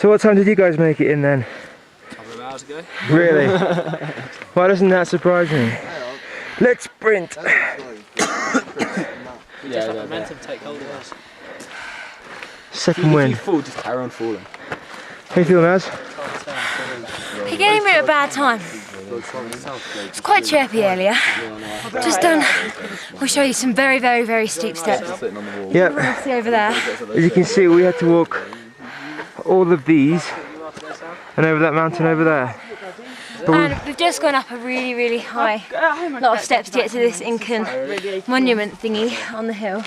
So what time did you guys make it in then? A couple of hours ago. Really? Why doesn't that surprise me? Let's sprint! We just have momentum take hold of us. Second wind. If you fall, just carry on falling. How you feeling, Az? You're getting me at a bad time. It's quite chirpy earlier. Just done. We'll show you some very, very, very steep steps. Yep. See over there. As you can see, we had to walk all of these and over that mountain over there. And we've just gone up a really, really high lot of steps to get to this Incan monument thingy on the hill.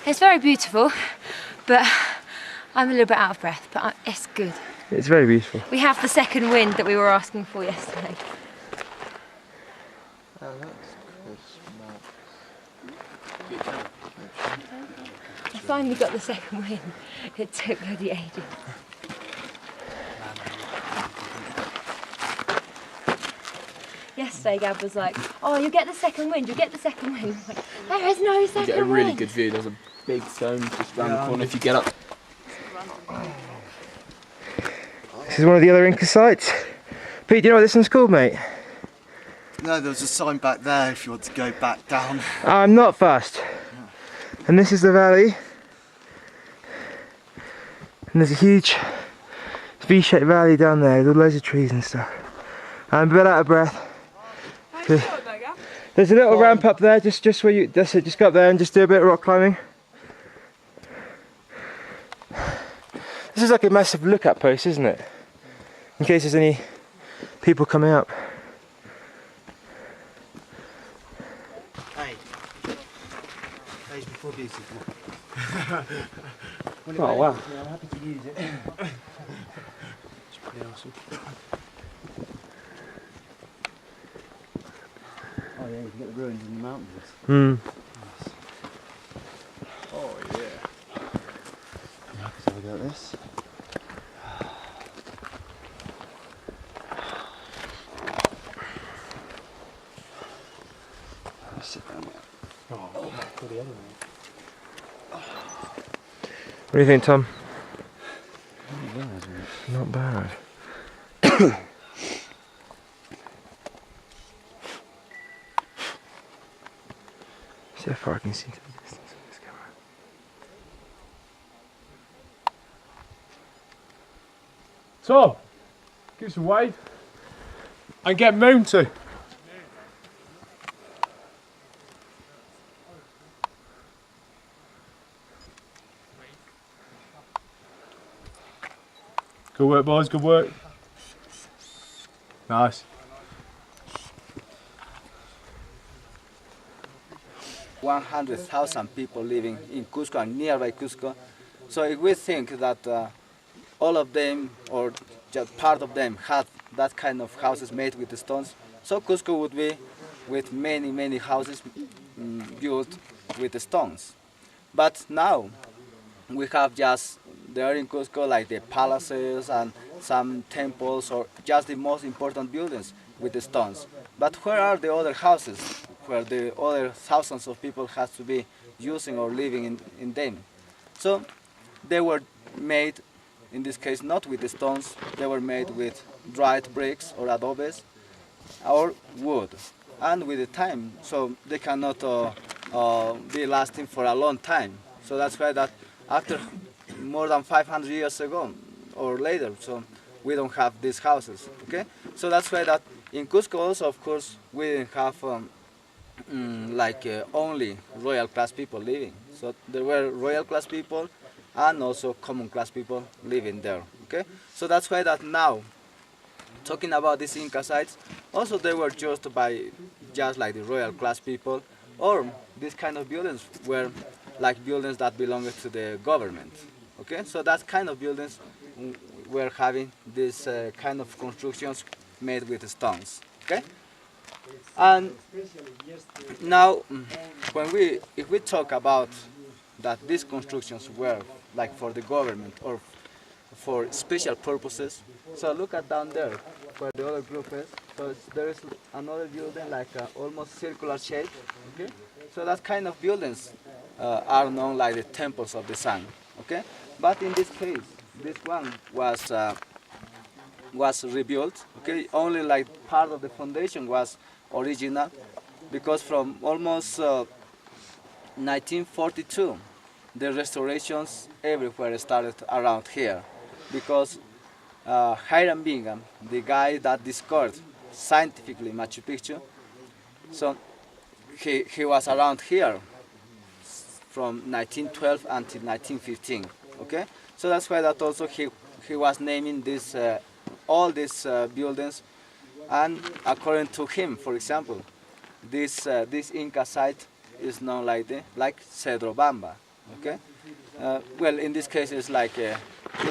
It's very beautiful, but I'm a little bit out of breath, but it's good. It's very beautiful. We have the second wind that we were asking for yesterday. I finally got the second wind. It took bloody ages. Yesterday Gab was like, oh, you get the second wind, you get the second wind. Like, there is no second wind. You get a really good view. There's a big stone just round the corner if you get up. This is one of the other Inca sites. Pete, do you know what this one's called, mate? No, there's a sign back there if you want to go back down. I'm not fast. And this is the valley. And there's a huge V-shaped valley down there with loads of trees and stuff. I'm a bit out of breath. There's a little ramp up there, just where you, that's it, just go up there and just do a bit of rock climbing. This is like a massive lookout post, isn't it? In case there's any people coming up. Hey, page before beautiful. Oh wow. Yeah, I'm happy to use it. It's pretty awesome. Oh yeah, you can get the ruins in the mountains. Hmm. Nice. Oh yeah. Let's have a go at this. Sit down there. What do you think, Tom? Not bad, isn't it? Not bad. See how far I can see to the distance of this camera. Tom, give us a wave and get Moon to. Good work, boys, good work. Nice. 100,000 people living in Cusco and nearby Cusco. So if we think that all of them or just part of them had that kind of houses made with the stones, so Cusco would be with many, many houses built with the stones. But now we have just there in Cusco like the palaces and some temples or just the most important buildings with the stones. But where are the other houses where the other thousands of people have to be using or living in them? So they were made, in this case not with the stones, they were made with dried bricks or adobes or wood. And with the time, so they cannot be lasting for a long time. So that's why that after more than 500 years ago or later, so we don't have these houses, okay? So that's why that in Cusco also, of course, we didn't have only royal class people living. So there were royal class people and also common class people living there, okay? So that's why that now, talking about these Inca sites, also they were just like the royal class people, or these kind of buildings were like buildings that belonged to the government, okay? So that kind of buildings were having this kind of constructions made with stones, okay? And now, if we talk about that these constructions were like for the government or for special purposes, so look at down there where the other group is. So there is another building like almost circular shape, okay? So that kind of buildings are known like the temples of the sun, okay? But in this case, this one was rebuilt. Okay, only like part of the foundation was original, because from almost 1942, the restorations everywhere started around here, because Hiram Bingham, the guy that discovered scientifically Machu Picchu, so he was around here from 1912 until 1915. Okay, so that's why that also he was naming this all these buildings, and according to him, for example, this Inca site is known like Cedro Bamba. Okay, well, in this case it's like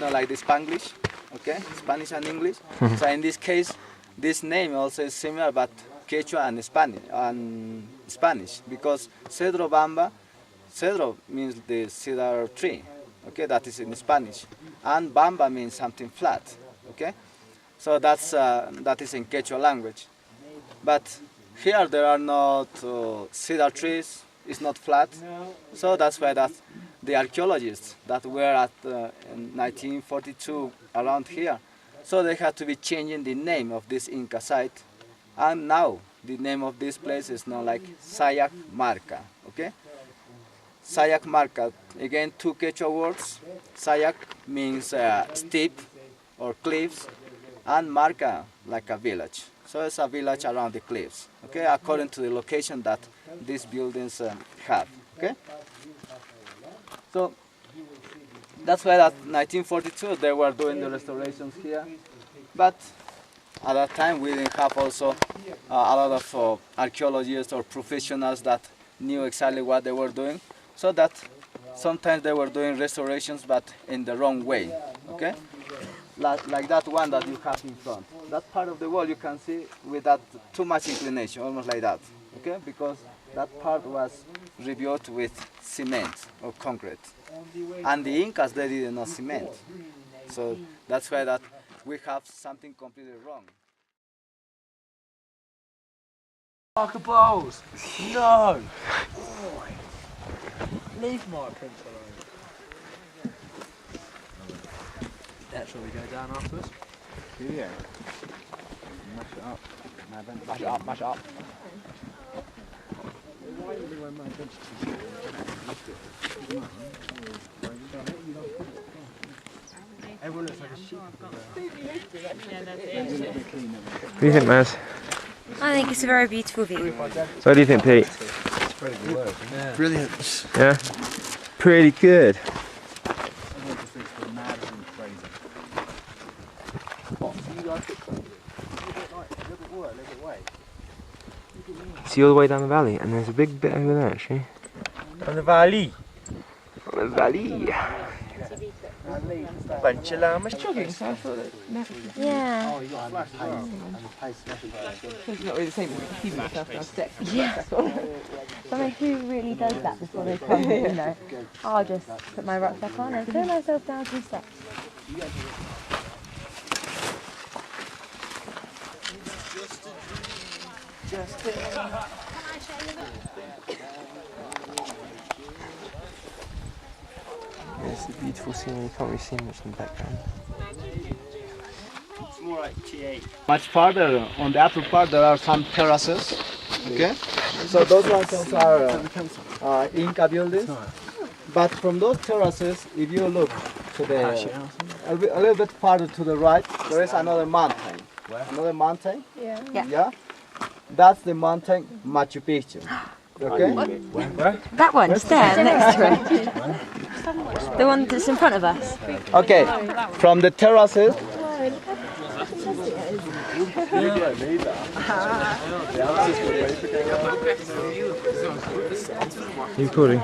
like the Spanglish, okay, Spanish and English. So in this case, this name also is similar, but Quechua and Spanish, because Cedro Bamba, Cedro means the cedar tree, okay, that is in Spanish, and Bamba means something flat, okay. So that is in Quechua language, but here there are not cedar trees. It's not flat, so that's why the archaeologists that were at in 1942 around here, so they had to be changing the name of this Inca site, and now the name of this place is known like Sayac Marca. Okay, Sayac Marca, again two Quechua words. Sayac means steep or cliffs, and Marca like a village. So it's a village around the cliffs, okay, according to the location that these buildings have, okay. So that's why at 1942 they were doing the restorations here, but at that time we didn't have also a lot of archaeologists or professionals that knew exactly what they were doing, so that sometimes they were doing restorations but in the wrong way, okay. Like that one that you have in front. That part of the wall you can see with that too much inclination, almost like that, okay? Because that part was rebuilt with cement or concrete. And the Incas, they didn't know cement. So that's why that we have something completely wrong. Marker balls! No! Leave my prints alone. Shall we go down afterwards? Yeah. Mash it up. Mash it up, mash it up. Everyone looks like a sheep. What do you think, Maz? I think it's a very beautiful view. So what do you think, Pete? Brilliant. Yeah? Pretty good. See all the way down the valley, and there's a big bit over there actually. On the valley. On the valley. Bunch of llamas jogging, so I thought that. Yeah. It's not really the same as keeping myself now sexy. Yeah. I mean, who really does that before they come, you know? I'll just put my rucksack on and throw myself down some steps. It's a beautiful scenery, you can't really see much in the background. It's more like T8. Much farther, on the upper part, there are some terraces. Okay? So those ones also are Inca buildings. But from those terraces, if you look to the a little bit farther to the right, there is another mountain. Another mountain? Yeah. That's the mountain Machu Picchu. Okay? That one, just there, next to it. The one that's in front of us. Okay. From the terraces. You recording?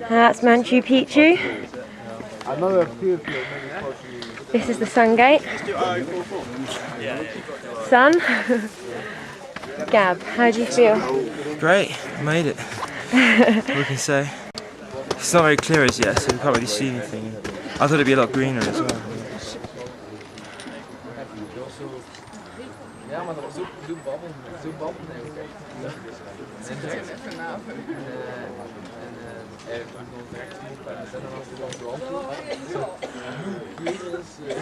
That's Manchu Picchu. This is the sun gate. Sun. Gab, how do you feel? Great, made it. What we can say. It's not very clear as yet, so we can't really see anything. I thought it'd be a lot greener as well.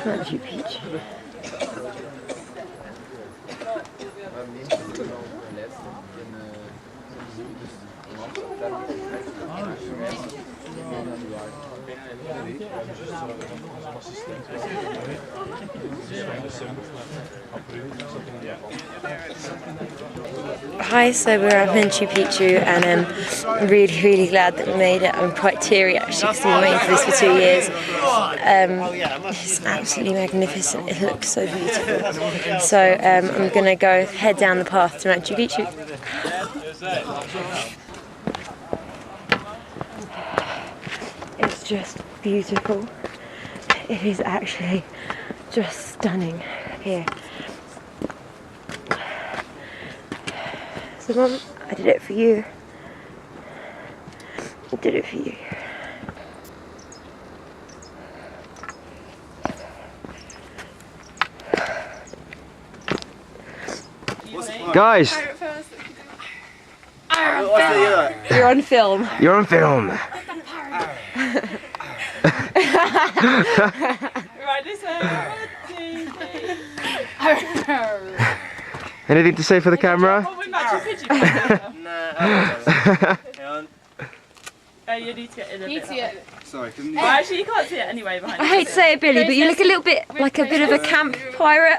Manchu Picchu. Hi, so we're at Manchu Picchu and I'm really glad that we made it. I'm quite teary actually because we've been waiting for this for 2 years. It's absolutely magnificent, it looks so beautiful. So I'm going to go head down the path to Manchu Picchu. It's just beautiful. It is actually just stunning here. So Mum, I did it for you. I did it for you. Guys, You're on film. you're on film. Right, this way. 1, 2, 3. Anything to say for the camera? Oh, we Machu Picchu. No. Oh, you need to get in a bit. Sorry, can Well, actually, you can't see it anyway behind I you. hate to say it, Billy, but you look a little bit like a bit of a camp pirate.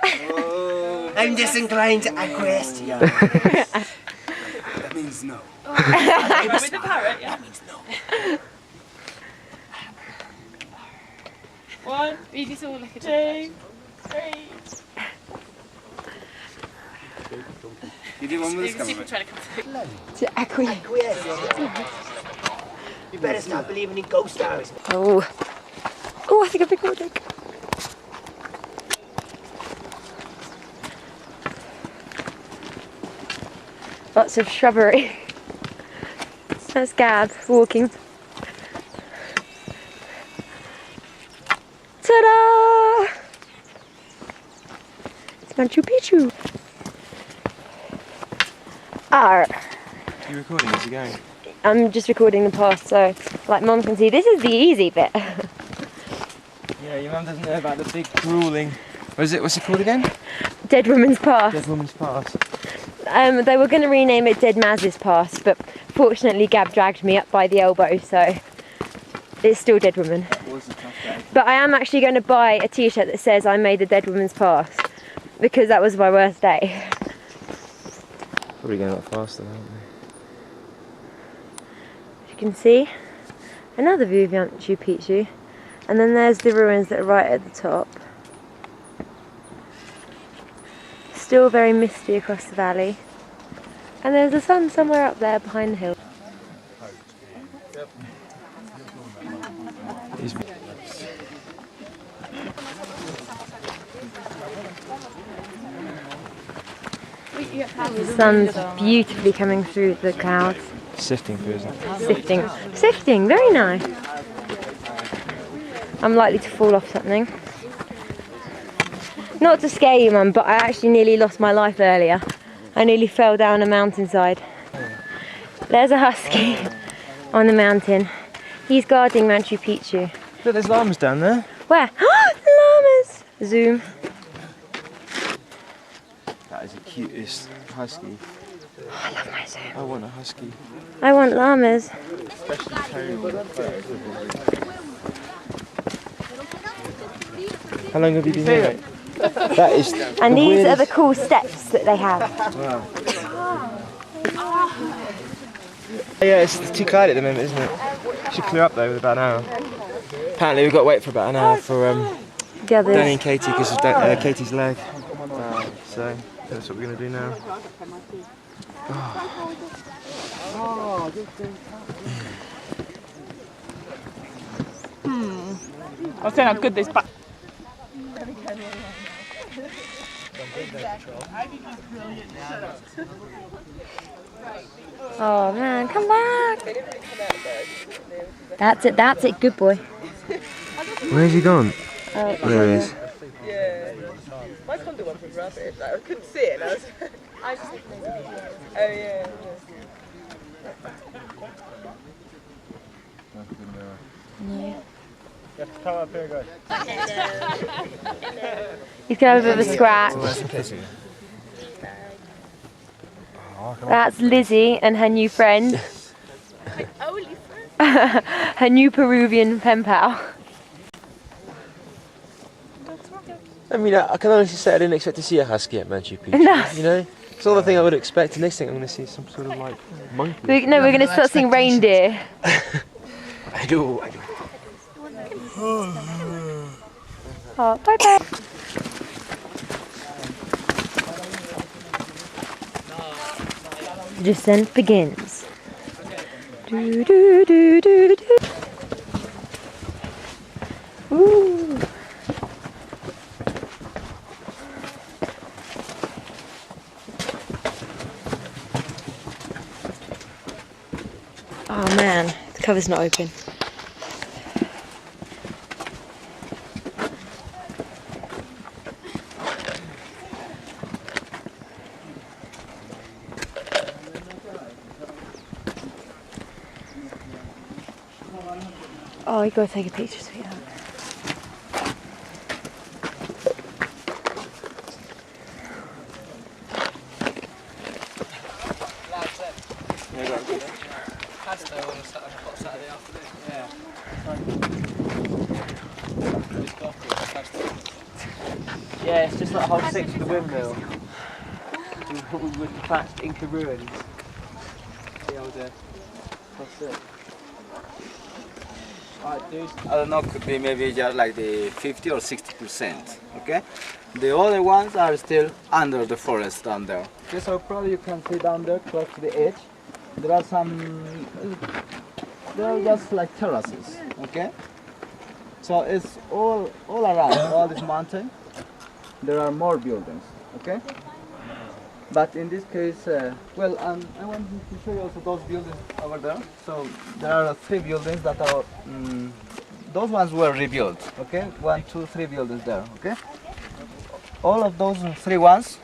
I'm disinclined to acquiesce to you. That means no. With the parrot, yeah. That means no. 1, 2, 3. You do one with this People camera? trying to come through. To acquiesce. You better start believing in ghost stories. Oh, I think I've been recording. Lots of shrubbery. There's Gab walking. Ta-da! It's Manchu Picchu. Arr. You recording as you're going? I'm just recording the path so like Mum can see this is the easy bit. Yeah, your mum doesn't know about the big grueling. What's it called again? Dead Woman's Path. Dead Woman's Pass. They were going to rename it Dead Maz's Pass, but fortunately Gab dragged me up by the elbow, so it's still Dead Woman. But I am actually going to buy a t-shirt that says I made the Dead Woman's Pass, because that was my worst day. Probably going a lot faster, aren't they? You can see another view of Manchu Picchu, and then there's the ruins that are right at the top. Still very misty across the valley, and there's the sun somewhere up there behind the hill. The sun's beautifully coming through the clouds. Sifting through, isn't it? Sifting, very nice. I'm likely to fall off something. Not to scare you, Mum, but I actually nearly lost my life earlier. I nearly fell down a mountainside. There's a husky on the mountain. He's guarding Manchu Picchu. Look, there's llamas down there. Where? Llamas! Zoom. That is the cutest husky. Oh, I love my Zoom. I want a husky. I want llamas. How long have you been here? That is. And these are the cool steps that they have. Wow. Yeah, it's too cloudy at the moment, isn't it? Should clear up though with about an hour. Apparently we've got to wait for about an hour for The others. Danny and Katie because of Katie's leg. So that's what we're going to do now. I was saying how good this back. Oh man, come back! That's it, good boy. Where's he gone? Oh, There he is. Yeah. My condo one was rubbish. Like, I couldn't see it. And I was. Oh yeah. No. You have to come up here, guys. He's gonna have a bit of a scratch. That's Lizzie and her new friend. Her new Peruvian pen pal. I mean, I can honestly say I didn't expect to see a husky at Manchu Picchu. No. You know, it's all the thing I would expect. The next thing I'm going to see is some sort of like monkey. We're going to start seeing reindeer. I do. Oh, bye bye. The descent begins. Do, do, do, do, do. Ooh. Oh man, the cover's not open. Oh, you gotta take a picture, sweetheart. Yeah, it's just like a whole section of the windmill with the thatched Inca ruins. The old, that's it. I don't know, could be maybe just like the 50 or 60%, okay? The other ones are still under the forest down there. Okay, so probably you can see down there close to the edge. There are some, there are just like terraces, okay? So it's all around, all this mountain, there are more buildings, okay? But in this case, well, I want to show you also those buildings over there. So there are 3 buildings that are, those ones were rebuilt, okay? 1, 2, 3 buildings there, okay? All of those 3 ones,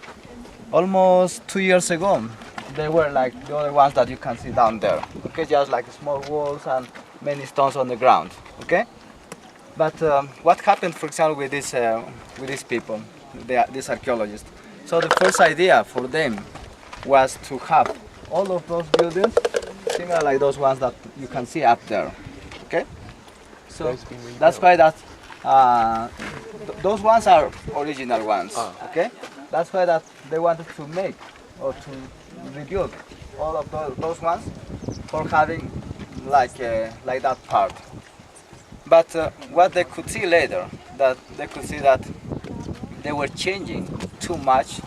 almost 2 years ago, they were like the other ones that you can see down there, okay? Just like small walls and many stones on the ground, okay? But what happened, for example, with these people, these archaeologists? So the first idea for them was to have all of those buildings similar like those ones that you can see up there, okay? So that's why that those ones are original ones, okay? That's why that they wanted to make or to rebuild all of those ones for having like that part. But what they could see later, that they could see that they were changing too much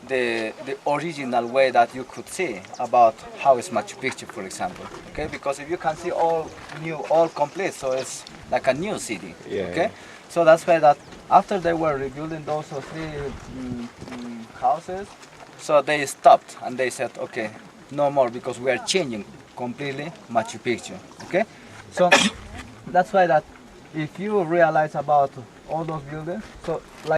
the original way that you could see about how is Machu Picchu, for example. Okay, because if you can see all new, all complete, so it's like a new city. Yeah, okay, yeah. so that's why that after they were rebuilding those 3 houses, so they stopped and they said, okay, no more, because we are changing completely Machu Picchu. Okay, so that's why that if you realize about all those buildings, so like